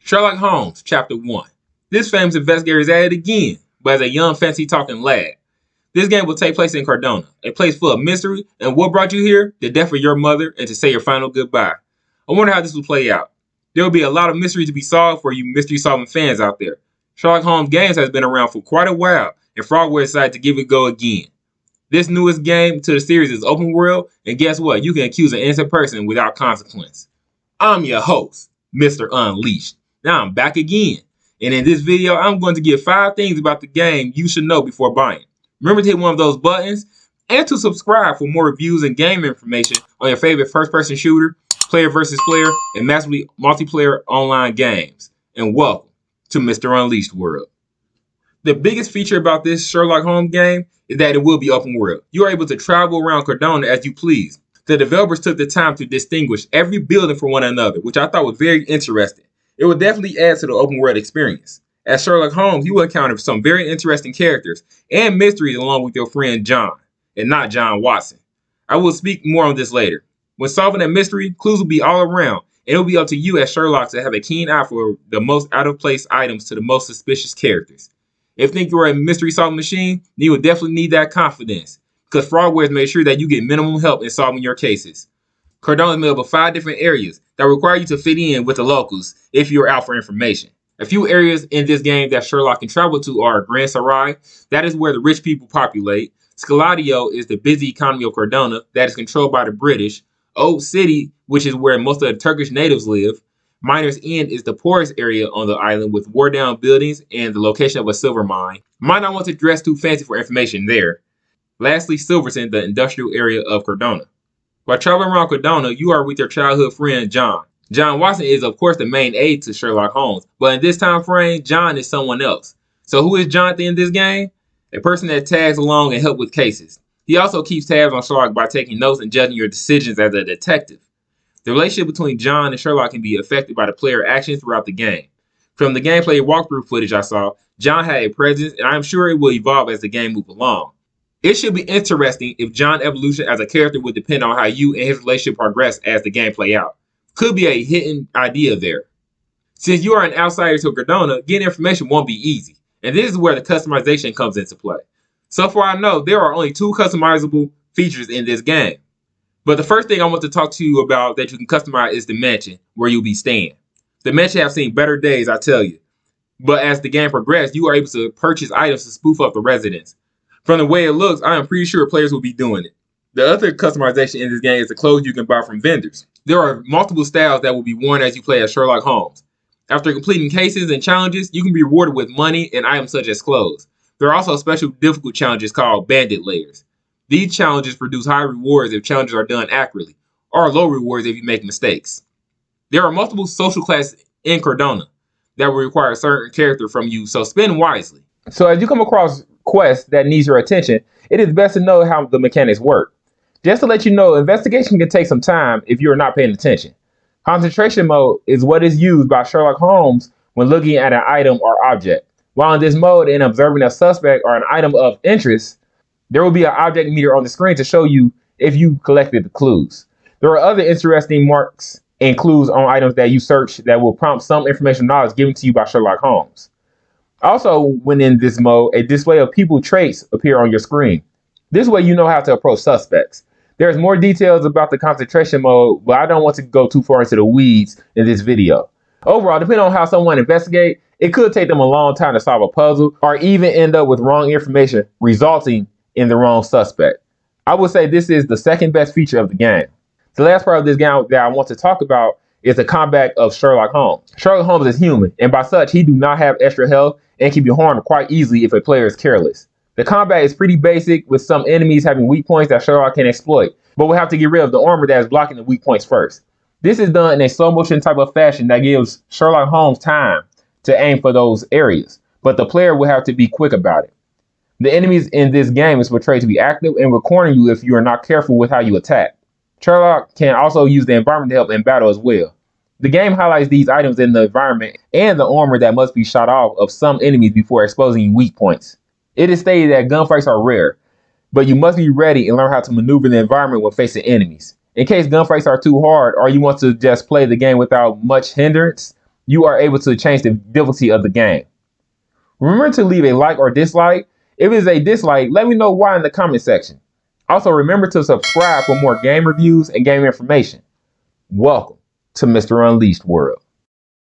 Sherlock Holmes, Chapter 1. This famous investigator is at it again, but as a young, fancy-talking lad. This game will take place in Cardona, a place full of mystery, and what brought you here? The death of your mother, and to say your final goodbye. I wonder how this will play out. There will be a lot of mystery to be solved for you mystery-solving fans out there. Sherlock Holmes Games has been around for quite a while, and Frogware decided to give it a go again. This newest game to the series is open world, and guess what? You can accuse an innocent person without consequence. I'm your host, Mr. Unleashed. Now I'm back again, and in this video, I'm going to give 5 things about the game you should know before buying. Remember to hit one of those buttons, and to subscribe for more reviews and game information on your favorite first-person shooter, player versus player, and massively multiplayer online games. And welcome to Mr. Unleashed World. The biggest feature about this Sherlock Holmes game is that it will be open world. You are able to travel around Cardona as you please. The developers took the time to distinguish every building from one another, which I thought was very interesting. It will definitely add to the open world experience. As Sherlock Holmes, you will encounter some very interesting characters and mysteries along with your friend John, and not John Watson. I will speak more on this later. When solving a mystery, clues will be all around, and it will be up to you as Sherlock to have a keen eye for the most out-of-place items to the most suspicious characters. If you think you're a mystery-solving machine, then you will definitely need that confidence, because Frogwares made sure that you get minimum help in solving your cases. Cardona is made up of 5 different areas that require you to fit in with the locals if you're out for information. A few areas in this game that Sherlock can travel to are Grand Sarai, that is where the rich people populate. Scaladio is the busy economy of Cardona that is controlled by the British. Old City, which is where most of the Turkish natives live. Miner's End is the poorest area on the island with worn-down buildings and the location of a silver mine. Might not want to dress too fancy for information there. Lastly, Silverton, the industrial area of Cardona. While traveling around Cardona, you are with your childhood friend John. John Watson is, of course, the main aide to Sherlock Holmes, but in this time frame, John is someone else. So who is Jonathan in this game? A person that tags along and helps with cases. He also keeps tabs on Sherlock by taking notes and judging your decisions as a detective. The relationship between John and Sherlock can be affected by the player actions throughout the game. From the gameplay walkthrough footage I saw, John had a presence, and I'm sure it will evolve as the game moves along. It should be interesting if John's evolution as a character would depend on how you and his relationship progress as the game play out. Could be a hidden idea there. Since you are an outsider to Cardona, getting information won't be easy, and this is where the customization comes into play. So far I know, there are only 2 customizable features in this game. But the first thing I want to talk to you about that you can customize is the mansion where you'll be staying. The mansion have seen better days, I tell you. But as the game progresses, you are able to purchase items to spoof up the residence. From the way it looks, I am pretty sure players will be doing it. The other customization in this game is the clothes you can buy from vendors. There are multiple styles that will be worn as you play as Sherlock Holmes. After completing cases and challenges, you can be rewarded with money and items such as clothes. There are also special difficult challenges called bandit layers. These challenges produce high rewards if challenges are done accurately, or low rewards if you make mistakes. There are multiple social classes in Cardona that will require a certain character from you, so spend wisely. So as you come across quests that needs your attention, it is best to know how the mechanics work. Just to let you know, investigation can take some time if you are not paying attention. Concentration mode is what is used by Sherlock Holmes when looking at an item or object. While in this mode and observing a suspect or an item of interest, there will be an object meter on the screen to show you if you collected the clues. There are other interesting marks and clues on items that you search that will prompt some information knowledge given to you by Sherlock Holmes. Also, when in this mode, a display of people traits appear on your screen. This way you know how to approach suspects. There's more details about the concentration mode, but I don't want to go too far into the weeds in this video. Overall, depending on how someone investigates, it could take them a long time to solve a puzzle or even end up with wrong information, resulting in the wrong suspect. I would say this is the second best feature of the game. The last part of this game that I want to talk about is the combat of Sherlock Holmes. Sherlock Holmes is human, and by such, he do not have extra health and can be harmed quite easily if a player is careless. The combat is pretty basic, with some enemies having weak points that Sherlock can exploit, but we'll have to get rid of the armor that is blocking the weak points first. This is done in a slow motion type of fashion that gives Sherlock Holmes time to aim for those areas, but the player will have to be quick about it. The enemies in this game is portrayed to be active and will corner you if you are not careful with how you attack. Sherlock can also use the environment to help in battle as well. The game highlights these items in the environment and the armor that must be shot off of some enemies before exposing weak points. It is stated that gunfights are rare, but you must be ready and learn how to maneuver the environment when facing enemies. In case gunfights are too hard or you want to just play the game without much hindrance, you are able to change the difficulty of the game. Remember to leave a like or dislike. If it is a dislike, let me know why in the comment section. Also, remember to subscribe for more game reviews and game information. Welcome to Mr. Unleashed World.